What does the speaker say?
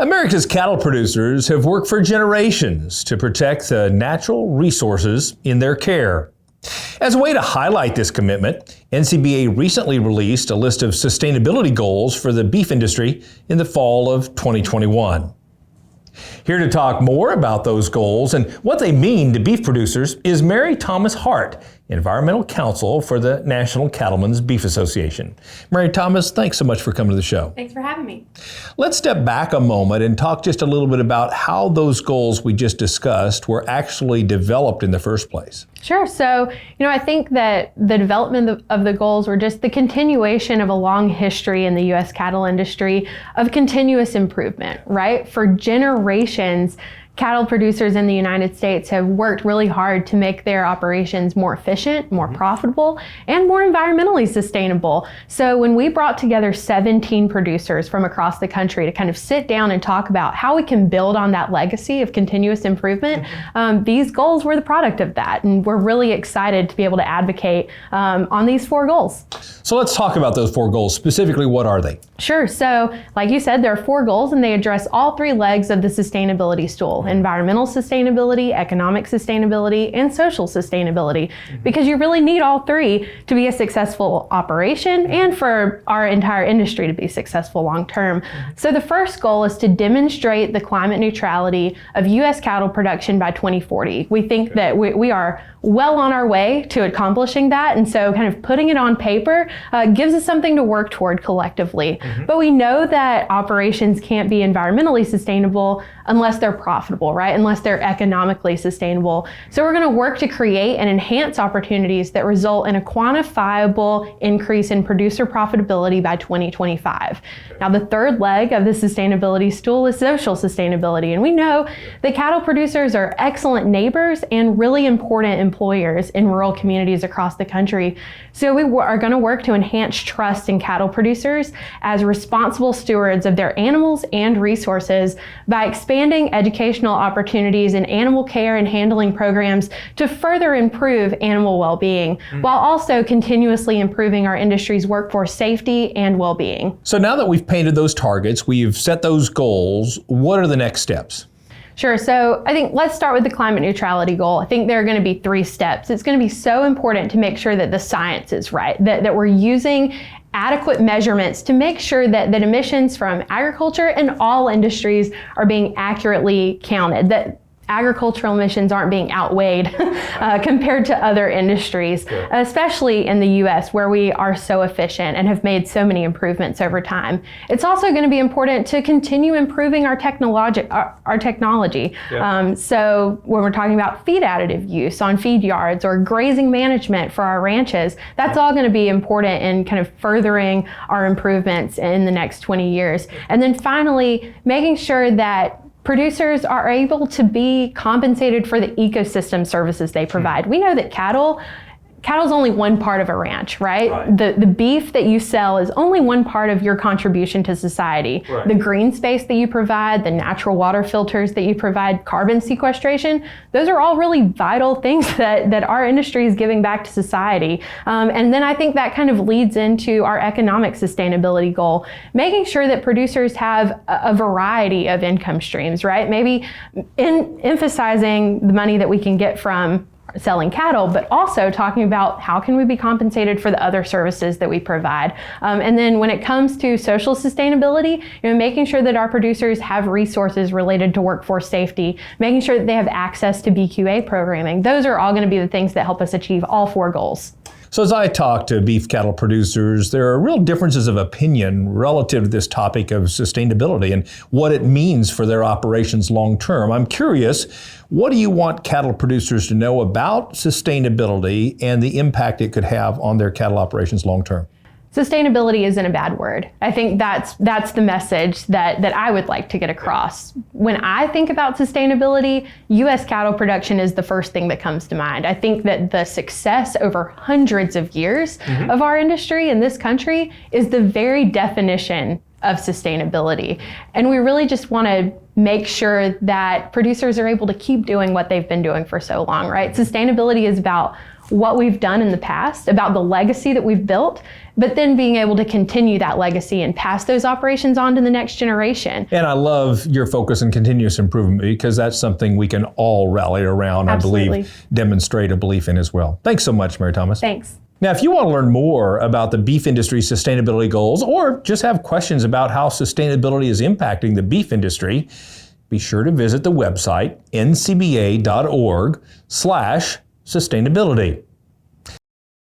America's cattle producers have worked for generations to protect the natural resources in their care. As a way to highlight this commitment, NCBA recently released a list of sustainability goals for the beef industry in the fall of 2021. Here to talk more about those goals and what they mean to beef producers is Mary Thomas Hart, Environmental Counsel for the National Cattlemen's Beef Association. Mary Thomas, thanks so much for coming to the show. Thanks for having me. Let's step back a moment and talk just a little bit about how those goals we just discussed were actually developed in the first place. Sure. So, I think that the development of the goals were just the continuation of a long history in the U.S. cattle industry of continuous improvement, right? For generations, cattle producers in the United States have worked really hard to make their operations more efficient, more profitable, and more environmentally sustainable. So when we brought together 17 producers from across the country to kind of sit down and talk about how we can build on that legacy of continuous improvement, these goals were the product of that. And we're really excited to be able to advocate on these 4 goals. So let's talk about those 4 goals. Specifically, what are they? Sure. So like you said, there are 4 goals and they address all 3 legs of the sustainability stool: environmental sustainability, economic sustainability, and social sustainability, because you really need all 3 to be a successful operation and for our entire industry to be successful long term. So the first goal is to demonstrate the climate neutrality of U.S. cattle production by 2040. We think that we are well on our way to accomplishing that, and so kind of putting it on paper gives us something to work toward collectively. But we know that operations can't be environmentally sustainable unless they're profitable, right? Unless they're economically sustainable. So we're going to work to create and enhance opportunities that result in a quantifiable increase in producer profitability by 2025. Now, the third leg of the sustainability stool is social sustainability. And we know that cattle producers are excellent neighbors and really important employers in rural communities across the country. So we are going to work to enhance trust in cattle producers as responsible stewards of their animals and resources by expanding educational opportunities in animal care and handling programs to further improve animal well-being, while also continuously improving our industry's workforce safety and well-being. So now that we've painted those targets, we've set those goals, what are the next steps? Sure. So I think let's start with the climate neutrality goal. I think there are going to be 3 steps. It's going to be so important to make sure that the science is right, that we're using adequate measurements to make sure that emissions from agriculture and all industries are being accurately counted, that agricultural emissions aren't being outweighed compared to other industries, especially in the U.S. where we are so efficient and have made so many improvements over time. It's also going to be important to continue improving our technology. So when we're talking about feed additive use on feed yards or grazing management for our ranches, that's all going to be important in kind of furthering our improvements in the next 20 years. And then finally, making sure that producers are able to be compensated for the ecosystem services they provide. We know that cattle's only one part of a ranch, right? The beef that you sell is only one part of your contribution to society. Right. The green space that you provide, the natural water filters that you provide, carbon sequestration, those are all really vital things that our industry is giving back to society. And then I think that kind of leads into our economic sustainability goal, making sure that producers have a variety of income streams, right? Maybe emphasizing the money that we can get from selling cattle, but also talking about how can we be compensated for the other services that we provide. And then when it comes to social sustainability, making sure that our producers have resources related to workforce safety, making sure that they have access to BQA programming. Those are all going to be the things that help us achieve all 4 goals. So as I talk to beef cattle producers, there are real differences of opinion relative to this topic of sustainability and what it means for their operations long term. I'm curious, what do you want cattle producers to know about sustainability and the impact it could have on their cattle operations long term? Sustainability isn't a bad word. I think that's the message that I would like to get across. When I think about sustainability, U.S. cattle production is the first thing that comes to mind. I think that the success over hundreds of years of our industry in this country is the very definition of sustainability. And we really just want to make sure that producers are able to keep doing what they've been doing for so long, right? Sustainability is about what we've done in the past, about the legacy that we've built, but then being able to continue that legacy and pass those operations on to the next generation. And I love your focus on continuous improvement, because that's something we can all rally around, Absolutely. I believe, demonstrate a belief in as well. Thanks so much, Mary Thomas. Thanks. Now, if you want to learn more about the beef industry's sustainability goals, or just have questions about how sustainability is impacting the beef industry, be sure to visit the website ncba.org/sustainability.